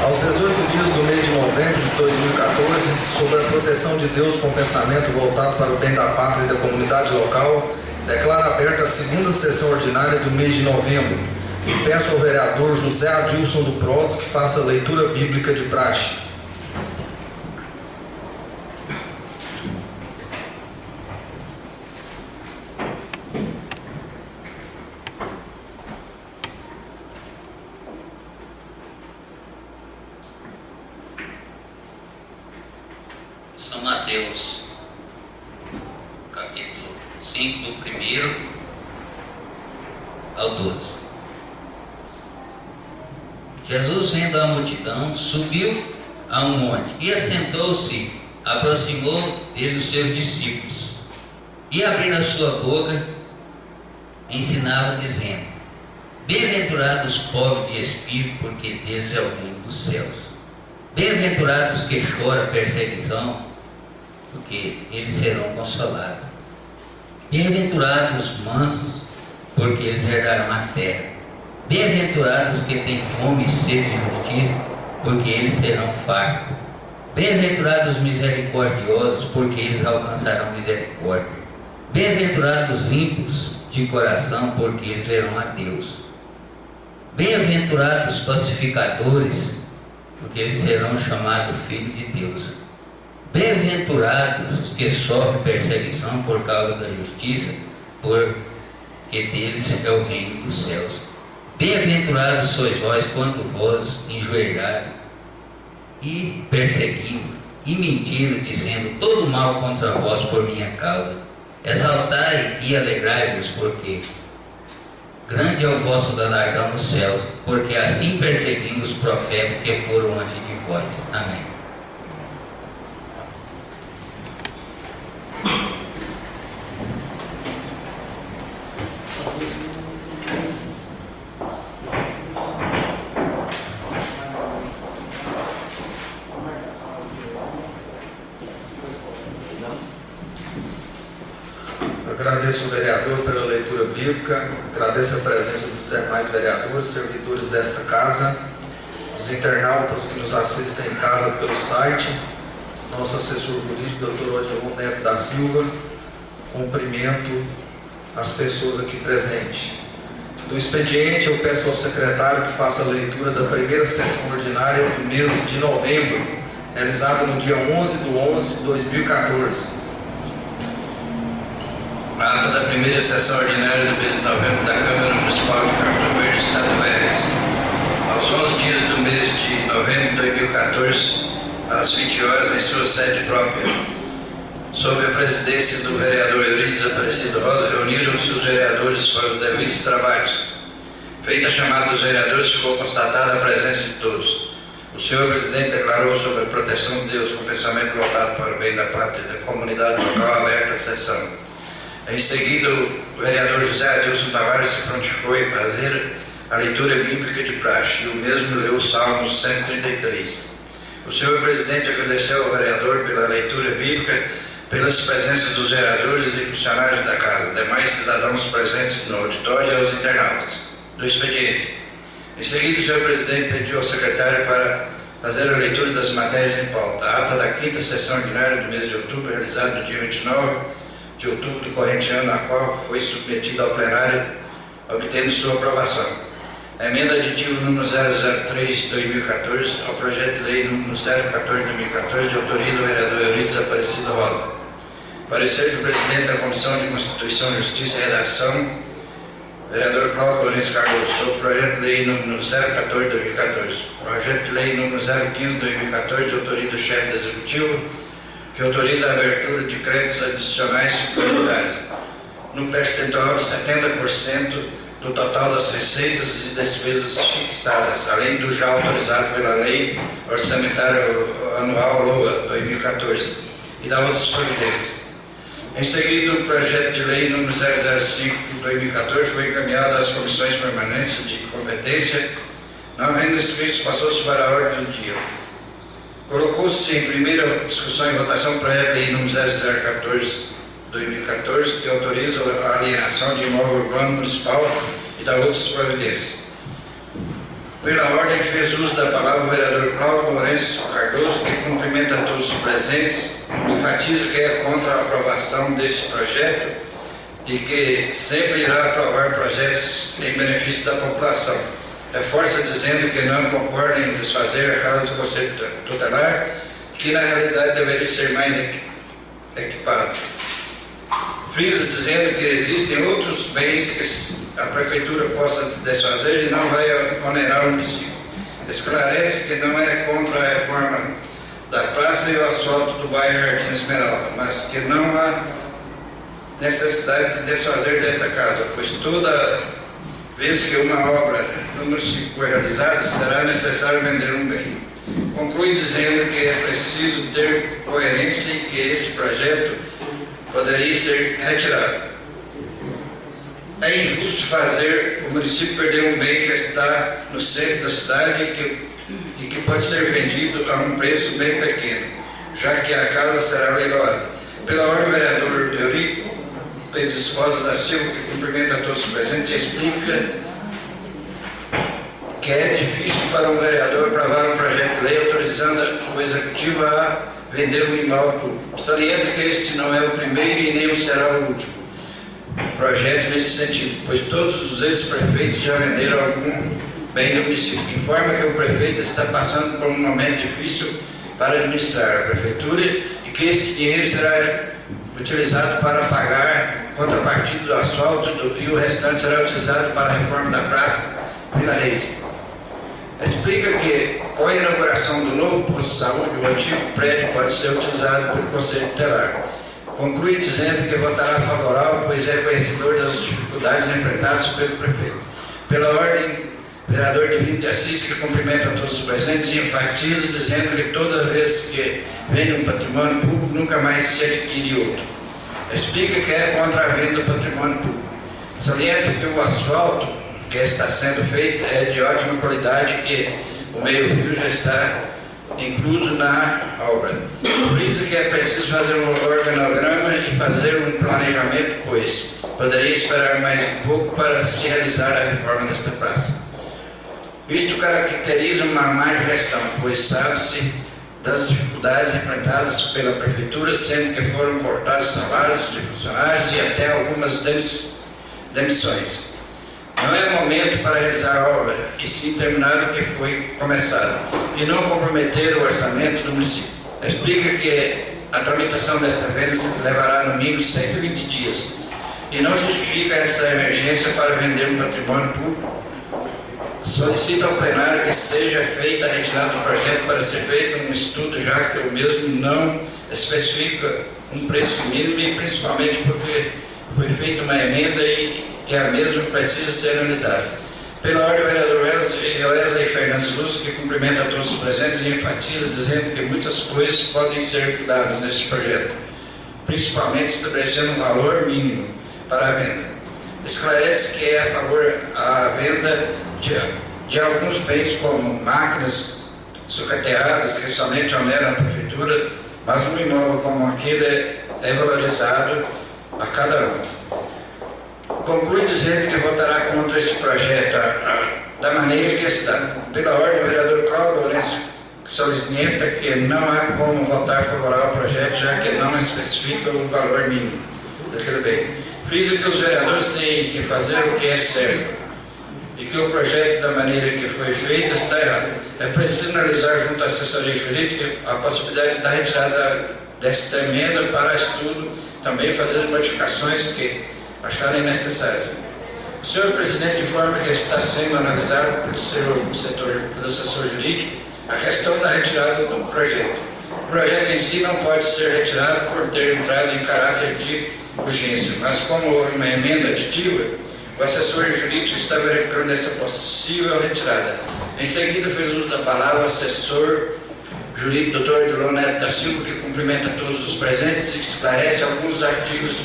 Aos 18 dias do mês de novembro de 2014, sob a proteção de Deus com pensamento voltado para o bem da pátria e da comunidade local, declaro aberta a segunda sessão ordinária do mês de novembro e peço ao vereador José Adilson do Prós que faça a leitura bíblica de praxe. São Mateus, capítulo 5, do 1º ao 12. Jesus, vendo a multidão, subiu a um monte e assentou-se, aproximou dele os seus discípulos e, abrindo a sua boca, ensinava, dizendo: Bem-aventurados os pobres de espírito, porque deles é o reino dos céus. Bem-aventurados que choram a perseguição, porque eles serão consolados. Bem-aventurados os mansos, porque eles herdarão a terra. Bem-aventurados que têm fome e sede de justiça, porque eles serão fartos. Bem-aventurados os misericordiosos, porque eles alcançarão misericórdia. Bem-aventurados os limpos de coração, porque eles verão a Deus. Bem-aventurados os pacificadores, porque eles serão chamados filhos de Deus. Bem-aventurados os que sofrem perseguição por causa da justiça, porque deles é o reino dos céus. Bem-aventurados sois vós quando vos enjoelharem e perseguindo e mentindo, dizendo todo mal contra vós por minha causa. Exaltai e alegrai-vos, porque grande é o vosso galardão nos céus, porque assim perseguindo os profetas que foram antes de vós. Amém. Agradeço ao vereador pela leitura bíblica, agradeço a presença dos demais vereadores, servidores desta casa, os internautas que nos assistem em casa pelo site, nosso assessor político, Dr. Odilon Neto da Silva. Cumprimento as pessoas aqui presentes. Do expediente, eu peço ao secretário que faça a leitura da primeira sessão ordinária do mês de novembro, realizada no dia 11/11/2014. Ata da primeira sessão ordinária do mês de novembro da Câmara Municipal de Campo Verde, Estado do Goiás. Aos 11 dias do mês de novembro de 2014, às 20 horas, em sua sede própria, sob a presidência do vereador Eurides Aparecido Rosa, reuniram-se os vereadores para os devidos trabalhos. Feita a chamada dos vereadores, ficou constatada a presença de todos. O senhor presidente declarou sobre a proteção de Deus com pensamento voltado para o bem da pátria e da comunidade local aberta a sessão. Em seguida, o vereador José Adilson Tavares se prontificou em fazer a leitura bíblica de praxe, e o mesmo leu o Salmo 133. O senhor presidente agradeceu ao vereador pela leitura bíblica, pelas presenças dos vereadores e funcionários da casa, demais cidadãos presentes no auditório e aos internautas do expediente. Em seguida, o senhor presidente pediu ao secretário para fazer a leitura das matérias em pauta. A ata da 5ª sessão ordinária do mês de outubro, realizada no dia 29 de outubro do corrente ano, a qual foi submetida ao plenário, obtendo sua aprovação. A emenda aditiva número 003 de 2014 ao projeto de lei número 014 de 2014, de autoria do vereador Eurides Aparecido Rosa. Parecer do presidente da Comissão de Constituição, Justiça e Redação, vereador Cláudio Lourenço Cardoso, sobre o projeto de lei número 014 de 2014. Projeto de lei número 015 de 2014, de autoria do chefe do Executivo, que autoriza a abertura de créditos adicionais suplementares no percentual de 70% do total das receitas e despesas fixadas, além do já autorizado pela Lei Orçamentária Anual LOA 2014 e da outras providências. Em seguida, o projeto de lei número 005 de 2014 foi encaminhado às comissões permanentes de competência. Não havendo inscritos, passou-se para a ordem do dia. Colocou-se em primeira discussão e votação o projeto de lei número 0014/2014, que autoriza a alienação de imóvel urbano municipal e da outras providências. Pela ordem, fez uso da palavra o vereador Cláudio Lourenço Cardoso, que cumprimenta todos os presentes, enfatiza que é contra a aprovação deste projeto e que sempre irá aprovar projetos em benefício da população. Reforça dizendo que não concorda em desfazer a casa do Conselho Tutelar, que na realidade deveria ser mais equipado. Frisa dizendo que existem outros bens que a Prefeitura possa desfazer e não vai onerar o município. Esclarece que não é contra a reforma da praça e o asfalto do bairro Jardim Esmeralda, mas que não há necessidade de desfazer desta casa, pois toda vez que uma obra no município for realizada, será necessário vender um bem. Conclui dizendo que é preciso ter coerência e que este projeto poderia ser retirado. É injusto fazer o município perder um bem que está no centro da cidade e que pode ser vendido a um preço bem pequeno, já que a casa será leiloada. Pela ordem, o vereador Eurico Pediscosa da Silva, que cumprimenta todos os presentes, explica que é difícil para um vereador aprovar um projeto de lei autorizando o executivo a vender um imóvel público. Salienta que este não é o primeiro e nem será o último projeto nesse sentido, pois todos os ex-prefeitos já venderam algum bem do município. Informa que o prefeito está passando por um momento difícil para administrar a prefeitura e que esse dinheiro será utilizado para pagar contrapartida do asfalto e o restante será utilizado para a reforma da praça Vila Reis. Explica que, com a inauguração do novo posto de saúde, o antigo prédio pode ser utilizado pelo Conselho Tutelar. Conclui dizendo que votará favorável, pois é conhecedor das dificuldades enfrentadas pelo prefeito. Pela ordem, o vereador Divino de Assis, que cumprimenta todos os presentes e enfatiza, dizendo que toda vez que vende um patrimônio público, nunca mais se adquire outro. Explica que é contra a venda do patrimônio público. Salienta que o asfalto que está sendo feito é de ótima qualidade e que o meio-fio já está incluso na obra. Frisa que é preciso fazer um organograma e fazer um planejamento, pois poderia esperar mais um pouco para se realizar a reforma desta praça. Isto caracteriza uma má gestão, pois sabe-se das dificuldades enfrentadas pela Prefeitura, sendo que foram cortados salários de funcionários e até algumas demissões. Não é momento para realizar a obra, e sim terminar o que foi começado, e não comprometer o orçamento do município. Explica que a tramitação desta venda levará no mínimo 120 dias, e não justifica essa emergência para vender um patrimônio público. Solicita ao plenário que seja feita a retirada do projeto para ser feito um estudo, já que o mesmo não especifica um preço mínimo e principalmente porque foi feita uma emenda e que a mesma precisa ser analisada. Pela ordem, o vereador Wesley Fernandes Luz, que cumprimenta todos os presentes e enfatiza, dizendo que muitas coisas podem ser cuidadas neste projeto, principalmente estabelecendo um valor mínimo para a venda. Esclarece que é a favor da venda de alguns bens, como máquinas sucateadas, que somente oneram a prefeitura, mas um imóvel como aquele é valorizado a cada um. Conclui dizendo que votará contra este projeto da maneira que está. Pela ordem, o vereador Cláudio Lourenço salienta que não há como votar favorável ao projeto, já que não especifica o valor mínimo daquele bem. Frisa que os vereadores têm que fazer o que é certo e que o projeto, da maneira que foi feito, está errado. É preciso analisar junto à assessoria jurídica a possibilidade da retirada desta emenda para estudo, também fazer modificações que acharem necessárias. O senhor presidente informa que está sendo analisado pelo assessor jurídico a questão da retirada do projeto. O projeto em si não pode ser retirado por ter entrado em caráter de urgência, mas como houve uma emenda aditiva, o assessor jurídico está verificando essa possível retirada. Em seguida, fez uso da palavra o assessor jurídico Dr. Edilon Neto da Silva, que cumprimenta todos os presentes e esclarece alguns artigos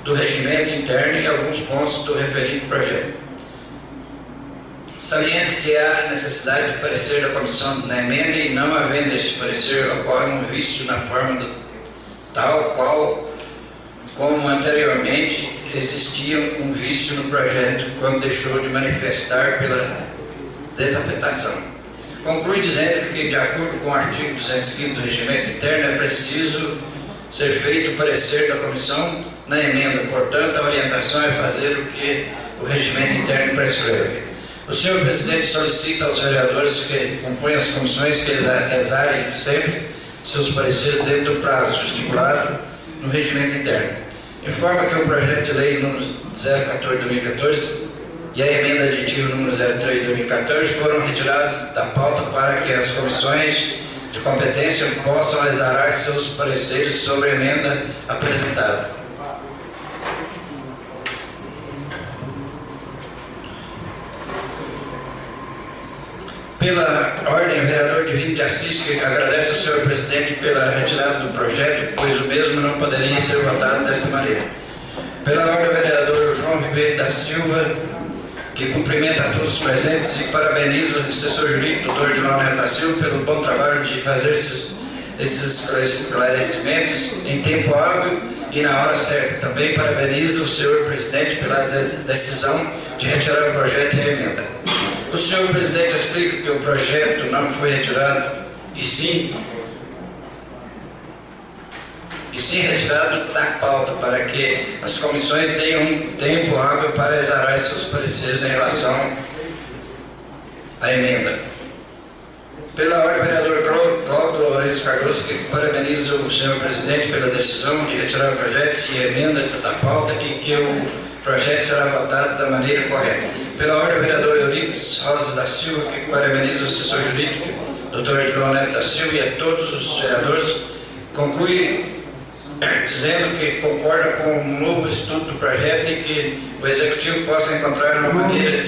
do regimento interno e alguns pontos do referido projeto. Salienta que há necessidade de parecer da comissão na emenda e, não havendo este parecer, ocorre um vício na forma tal qual como anteriormente existia um vício no projeto, quando deixou de manifestar pela desafetação. Conclui dizendo que, de acordo com o artigo 205 do Regimento Interno, é preciso ser feito o parecer da comissão na emenda. Portanto, a orientação é fazer o que o Regimento Interno prescreve. O senhor presidente solicita aos vereadores que compõem as comissões que eles exarem sempre seus pareceres dentro do prazo estipulado no Regimento Interno. Informa que o projeto de lei número 014/2014 e a emenda aditiva número 03/2014 foram retirados da pauta para que as comissões de competência possam exarar seus pareceres sobre a emenda apresentada. Pela ordem, o vereador Divino de Assis que agradece ao senhor presidente pela retirada do projeto, pois o mesmo não poderia ser votado desta maneira. Pela ordem, o vereador João Ribeiro da Silva, que cumprimenta a todos os presentes e parabeniza o assessor jurídico, doutor João Neto da Silva, pelo bom trabalho de fazer esses esclarecimentos em tempo hábil e na hora certa. Também parabeniza o senhor presidente pela decisão de retirar o projeto e a emenda. O senhor presidente explica que o projeto não foi retirado e sim retirado da pauta para que as comissões tenham um tempo hábil para exarar seus pareceres em relação à emenda. Pela ordem, o vereador Cláudio Lourenço Cardoso, que parabeniza o senhor presidente pela decisão de retirar o projeto e a emenda da pauta e que o projeto será votado da maneira correta. Pela ordem, o vereador Euripides Rosa da Silva, que parabeniza o assessor jurídico, doutor João Neto da Silva, e a todos os vereadores, conclui dizendo que concorda com um novo estudo do projeto e que o executivo possa encontrar uma maneira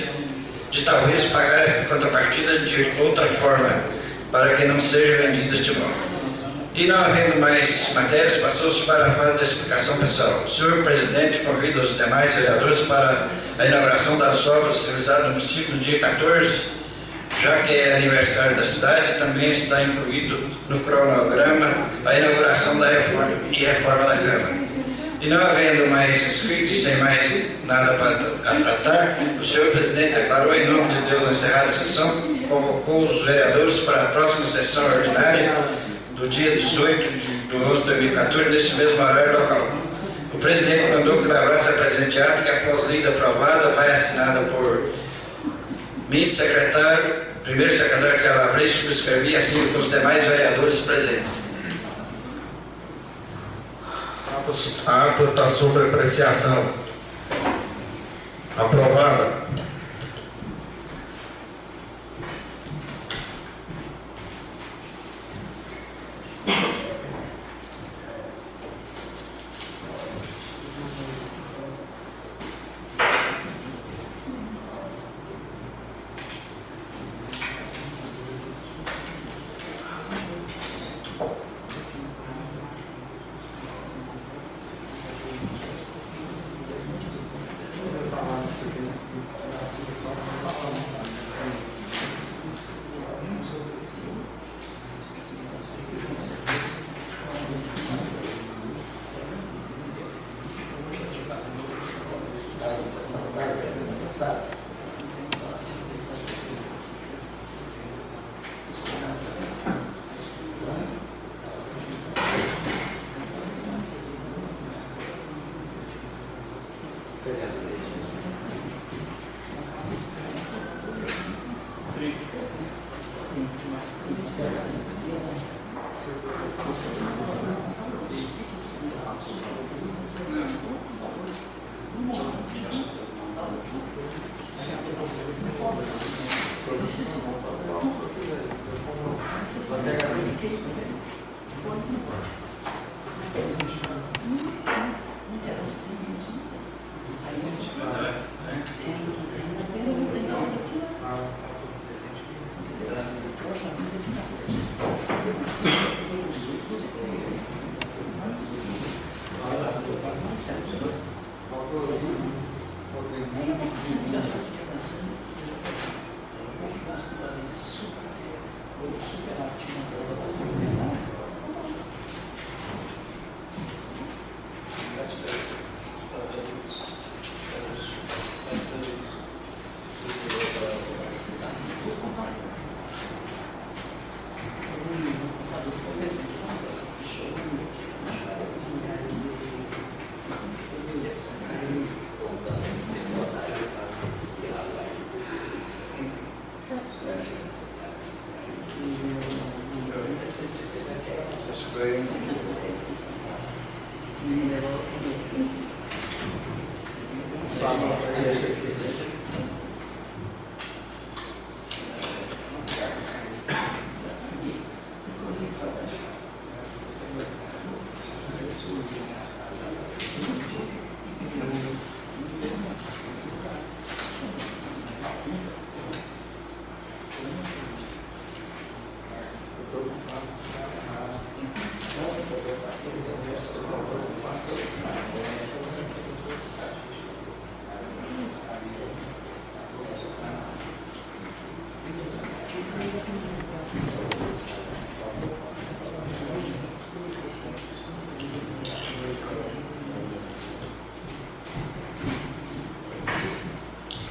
de talvez pagar esta contrapartida de outra forma, para que não seja vendido este imóvel. E não havendo mais matérias, passou-se para a fase da explicação pessoal. O senhor presidente convida os demais vereadores para a inauguração das obras realizadas no município no dia 14, já que é aniversário da cidade, também está incluído no cronograma a inauguração da reforma da Câmara. E não havendo mais inscritos e sem mais nada para tratar, o senhor presidente declarou em nome de Deus encerrada a sessão, convocou os vereadores para a próxima sessão ordinária do dia 18 de 11 de 2014, nesse mesmo horário local. O presidente mandou que lavrasse a presente ato, que após lida aprovada, vai assinada por mim, secretário, primeiro secretário que elaborei, subscrevi, assim com os demais vereadores presentes. A ata está sob apreciação. Aprovada.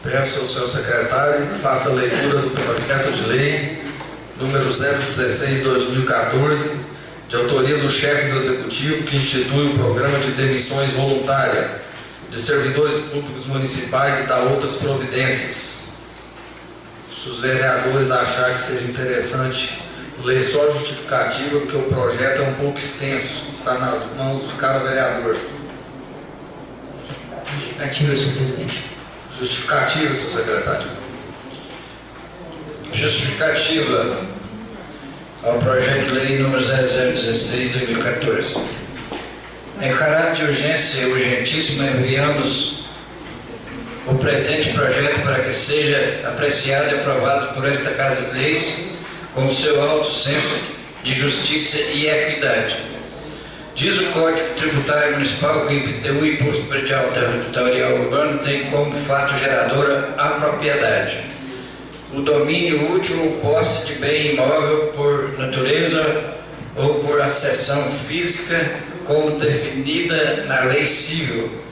Peço ao senhor secretário que faça a leitura do projeto de lei número 016/2014, de autoria do chefe do Executivo, que institui o programa de demissões voluntárias de servidores públicos municipais e dá outras providências. Se os vereadores acharem que seja interessante ler só a justificativa, porque o projeto é um pouco extenso, está nas mãos de cada vereador. Justificativa, senhor presidente. Justificativa, senhor secretário. Justificativa ao projeto de lei número 0016/2014. Em caráter de urgência e urgentíssima, enviamos o presente projeto para que seja apreciado e aprovado por esta Casa de Leis com seu alto senso de justiça e equidade. Diz o Código Tributário Municipal que o IPTU, Imposto Predial Territorial Urbano, tem como fato geradora a propriedade, o domínio útil ou posse de bem imóvel por natureza ou por acessão física, como definida na Lei Civil,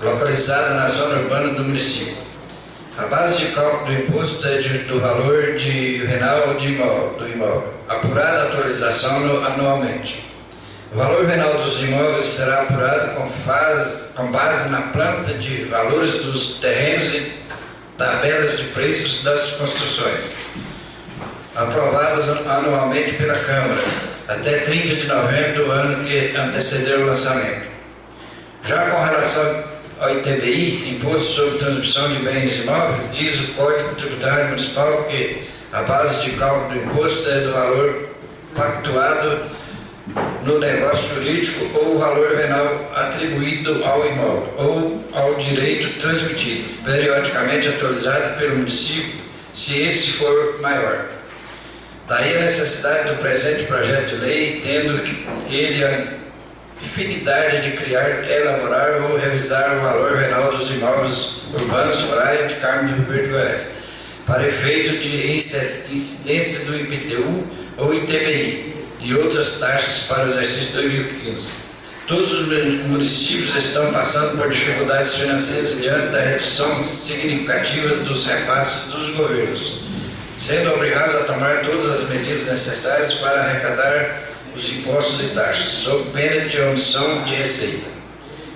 localizada na zona urbana do município. A base de cálculo do imposto é do valor venal do imóvel, apurada a atualização anualmente. O valor venal dos imóveis será apurado com base na planta de valores dos terrenos e tabelas de preços das construções, aprovadas anualmente pela Câmara, até 30 de novembro do ano que antecedeu o lançamento. Já com relação ao ITBI, Imposto sobre Transmissão de Bens Imóveis, diz o Código Tributário Municipal que a base de cálculo do imposto é do valor pactuado no negócio jurídico ou o valor venal atribuído ao imóvel ou ao direito transmitido, periodicamente atualizado pelo município, se esse for maior. Daí a necessidade do presente projeto de lei, tendo ele a infinidade de criar, elaborar ou revisar o valor venal dos imóveis urbanos, praia de Carmo de Rio Verde, Goiás, para efeito de incidência do IPTU ou ITBI e outras taxas para o exercício 2015. Todos os municípios estão passando por dificuldades financeiras diante da redução significativa dos repasses dos governos, sendo obrigados a tomar todas as medidas necessárias para arrecadar os impostos e taxas, sob pena de omissão de receita.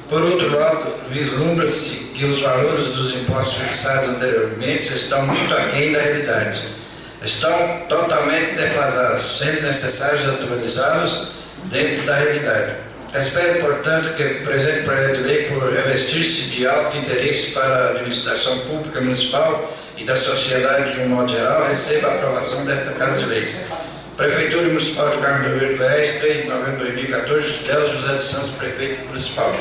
Por outro lado, vislumbra-se que os valores dos impostos fixados anteriormente estão muito aquém da realidade. Estão totalmente defasados, sendo necessários atualizá-los dentro da realidade. Espero, portanto, que o presente projeto de lei, por revestir-se de alto interesse para a administração pública municipal e da sociedade de um modo geral, receba a aprovação desta Casa de Leis. Prefeitura Municipal de Carmo do Rio Verde, Goiás, 3 de novembro de 2014, Delcio José de Santos, Prefeito Municipal.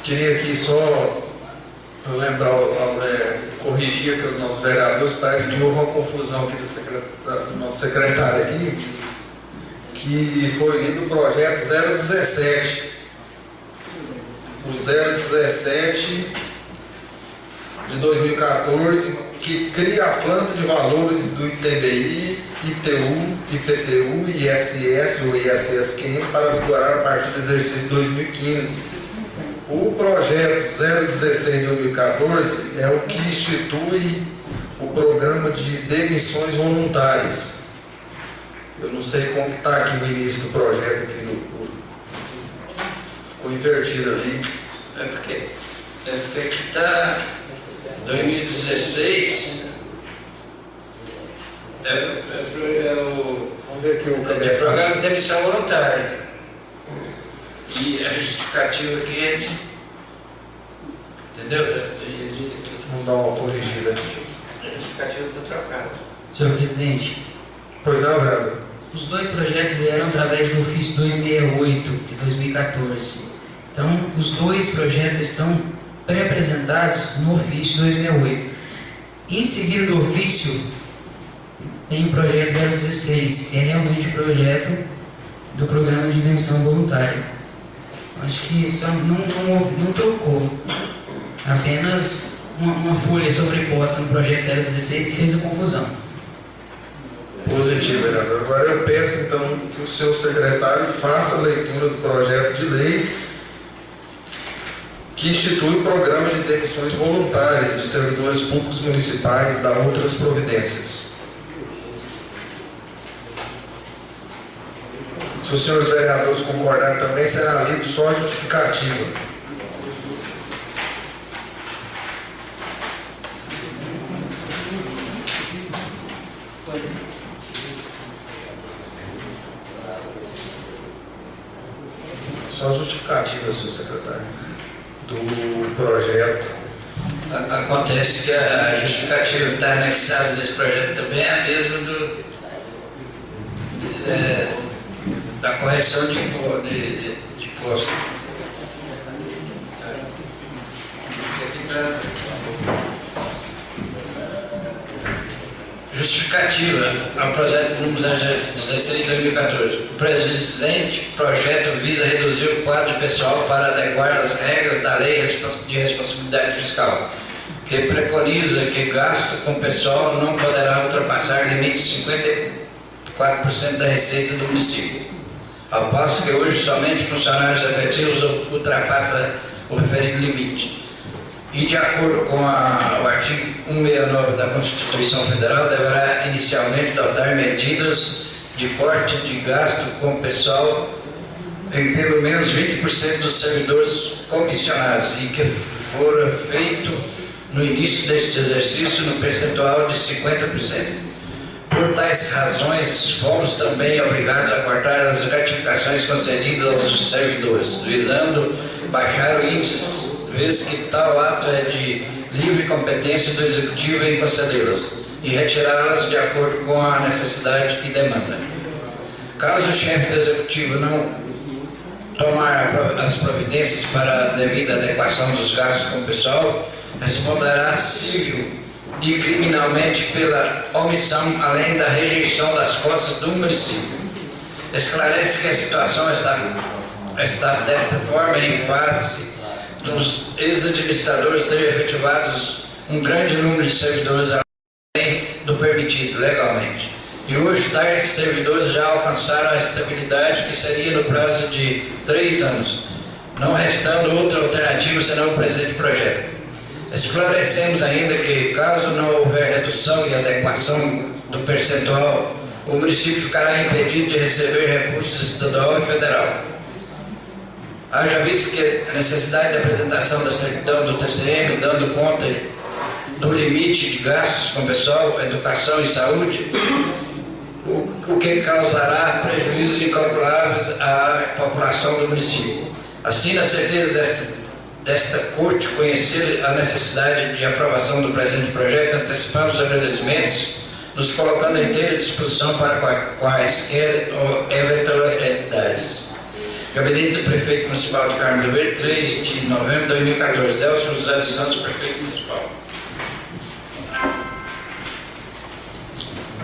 Queria aqui só lembrar, corrigir aqui os nossos vereadores, parece que houve uma confusão aqui do nosso secretário aqui, que foi lido o projeto 017. O 017 de 2014, que cria a planta de valores do ITBI, ITU, IPTU, ISS ou ISSQM para vigorar a partir do exercício 2015. O projeto 016 de 2014 é o que institui o programa de demissões voluntárias. Eu não sei como está aqui no início do projeto, aqui ficou invertido ali. É porque aqui está 2016, Vamos ver aqui o é programa de demissão voluntária. E a justificativa aqui é de... Entendeu? Vamos dar uma corrigida. A justificativa está trocada. Senhor presidente, Pois não, vereador? os dois projetos vieram através do ofício 268 de 2014. Então, os dois projetos estão pré-apresentados no ofício 268. Em seguida do ofício, tem o projeto 016, que é realmente o projeto do programa de demissão voluntária. Acho que só não trocou, apenas uma folha sobreposta no projeto 016 que fez a confusão. Positivo, vereador. Agora eu peço então que o seu secretário faça a leitura do projeto de lei que institui o programa de demissões voluntárias de servidores públicos municipais, da outras providências. Se os senhores vereadores concordarem também, será lido só a justificativa. Só a justificativa, senhor secretário, do projeto. Acontece que a justificativa que está anexada nesse projeto também é a mesma da correção de imposto. Justificativa ao projeto número 16 de 2014. O presente projeto visa reduzir o quadro pessoal para adequar as regras da Lei de Responsabilidade Fiscal, que preconiza que gasto com pessoal não poderá ultrapassar limite de 54% da receita do município. Ao passo que hoje somente funcionários efetivos ultrapassa o referido limite. E de acordo com o artigo 169 da Constituição Federal, deverá inicialmente adotar medidas de corte de gasto com pessoal em pelo menos 20% dos servidores comissionados e que fora feito no início deste exercício no percentual de 50%. Por tais razões, fomos também obrigados a cortar as gratificações concedidas aos servidores, visando baixar o índice, vez que tal ato é de livre competência do Executivo em concedê-las e retirá-las de acordo com a necessidade e demanda. Caso o chefe do Executivo não tomar as providências para a devida adequação dos gastos com o pessoal, responderá civil e criminalmente pela omissão, além da rejeição das cotas do município. Esclarece que a situação está desta forma em face dos ex-administradores terem efetivados um grande número de servidores além do permitido legalmente. E hoje tais servidores já alcançaram a estabilidade que seria no prazo de 3 anos, não restando outra alternativa senão o presente projeto. Esclarecemos ainda que, caso não houver redução e adequação do percentual, o município ficará impedido de receber recursos estadual e federal. Haja visto que a necessidade de apresentação da certidão do TCM, dando conta do limite de gastos com pessoal, educação e saúde, o que causará prejuízos incalculáveis à população do município. Assim, na certeza desta Corte conhecer a necessidade de aprovação do presente projeto, antecipamos os agradecimentos, nos colocando à inteira disposição para quaisquer eventualidades. Gabinete do Prefeito Municipal de Carmo do Verde, 3 de novembro de 2014. Delcio José dos Santos, Prefeito Municipal.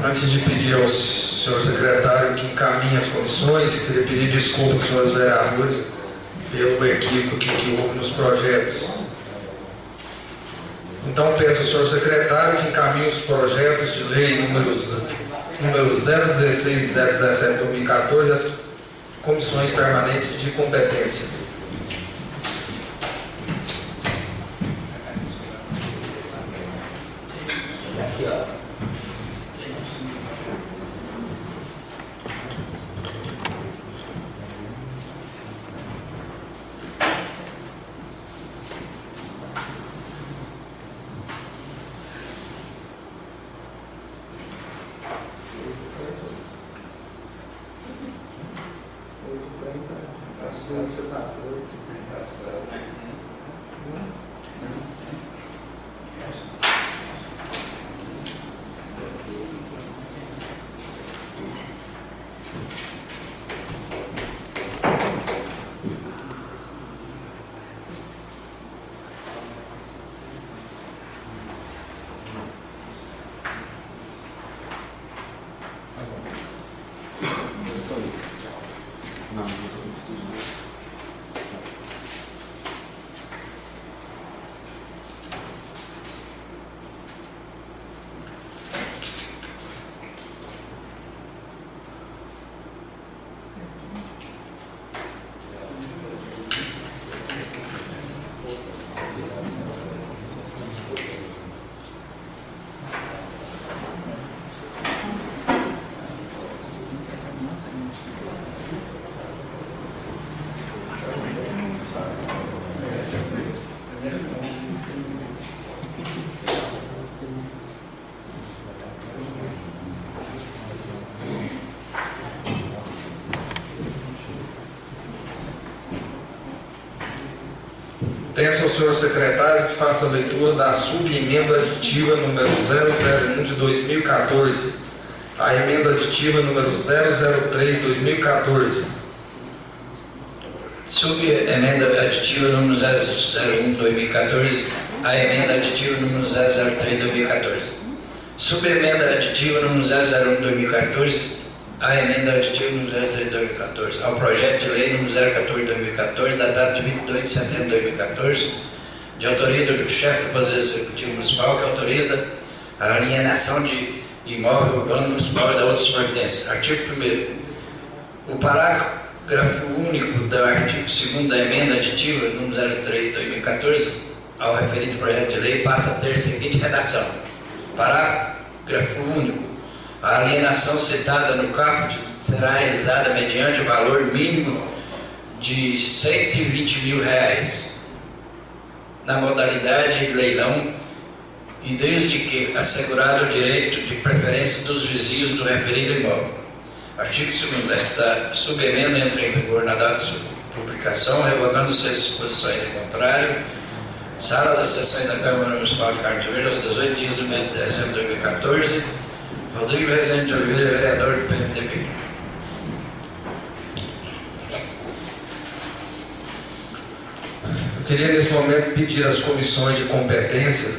Antes de pedir ao senhor secretário que encaminhe as comissões, queria pedir desculpas aos senhores vereadores pelo equívoco que houve nos projetos. Então peço ao senhor secretário que encaminhe os projetos de lei números 016 e 017 de 2014 às comissões permanentes de competência. Aqui, ó. Peço ao senhor secretário que faça a leitura da subemenda aditiva número 001 de 2014, a emenda aditiva número 003 de 2014. Subemenda aditiva número 001 de 2014, a emenda aditiva número 003 de 2014. Subemenda aditiva número 001 de 2014, a emenda aditiva número 03 de 2014, ao projeto de lei número 014 de 2014, datado de 22 de setembro de 2014, de autoria do chefe do Poder Executivo Municipal, que autoriza a alienação de imóvel urbano municipal e da outras providências. Artigo 1º. O parágrafo único do artigo 2º da emenda aditiva número 03 de 2014, ao referido projeto de lei, passa a ter a seguinte redação. Parágrafo único. A alienação citada no caput será realizada mediante o valor mínimo de R$120 mil, na modalidade de leilão, e desde que assegurado o direito de preferência dos vizinhos do referido imóvel. Artigo 2º. Esta subemenda entra em vigor na data de sua publicação, revogando-se as disposições em contrário. Sala das sessões da Câmara Municipal de Carmo Verde, aos 18 dias do mês de dezembro de 2014. Rodrigo Rezende de Oliveira, vereador do PMDB. Eu queria nesse momento pedir às comissões de competência,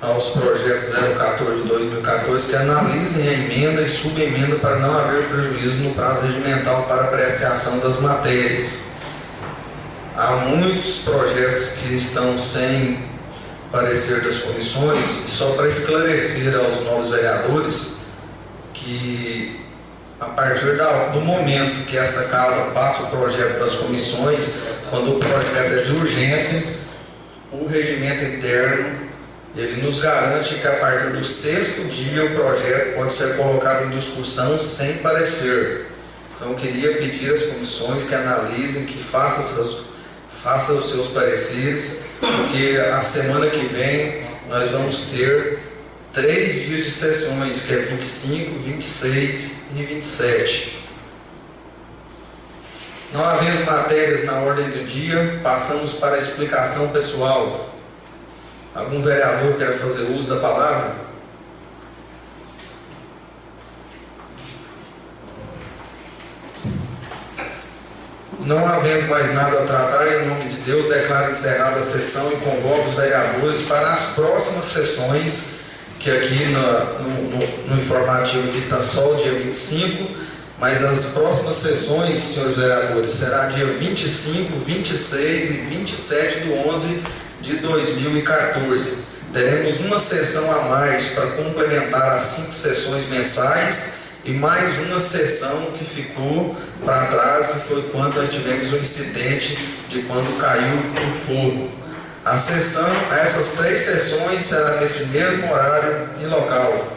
aos projetos 014 de 2014, que analisem a emenda e subemenda para não haver prejuízo no prazo regimental para apreciação das matérias. Há muitos projetos que estão sem parecer das comissões, e só para esclarecer aos novos vereadores que a partir do momento que esta casa passa o projeto para as comissões, quando o projeto é de urgência, o regimento interno ele nos garante que a partir do 6º dia o projeto pode ser colocado em discussão sem parecer. Então eu queria pedir às comissões que analisem, que façam os seus pareceres, porque a semana que vem nós vamos ter 3 dias de sessões, que é 25, 26 e 27. Não havendo matérias na ordem do dia, passamos para a explicação pessoal. Algum vereador quer fazer uso da palavra? Não havendo mais nada a tratar, em nome de Deus, declaro encerrada a sessão e convoco os vereadores para as próximas sessões, que aqui no informativo aqui está só o dia 25, mas as próximas sessões, senhores vereadores, será dia 25, 26 e 27 de 11 de 2014. Teremos uma sessão a mais para complementar as 5 sessões mensais e mais uma sessão que ficou para trás, que foi quando nós tivemos o incidente de quando caiu o fogo. Essas 3 sessões será nesse mesmo horário e local.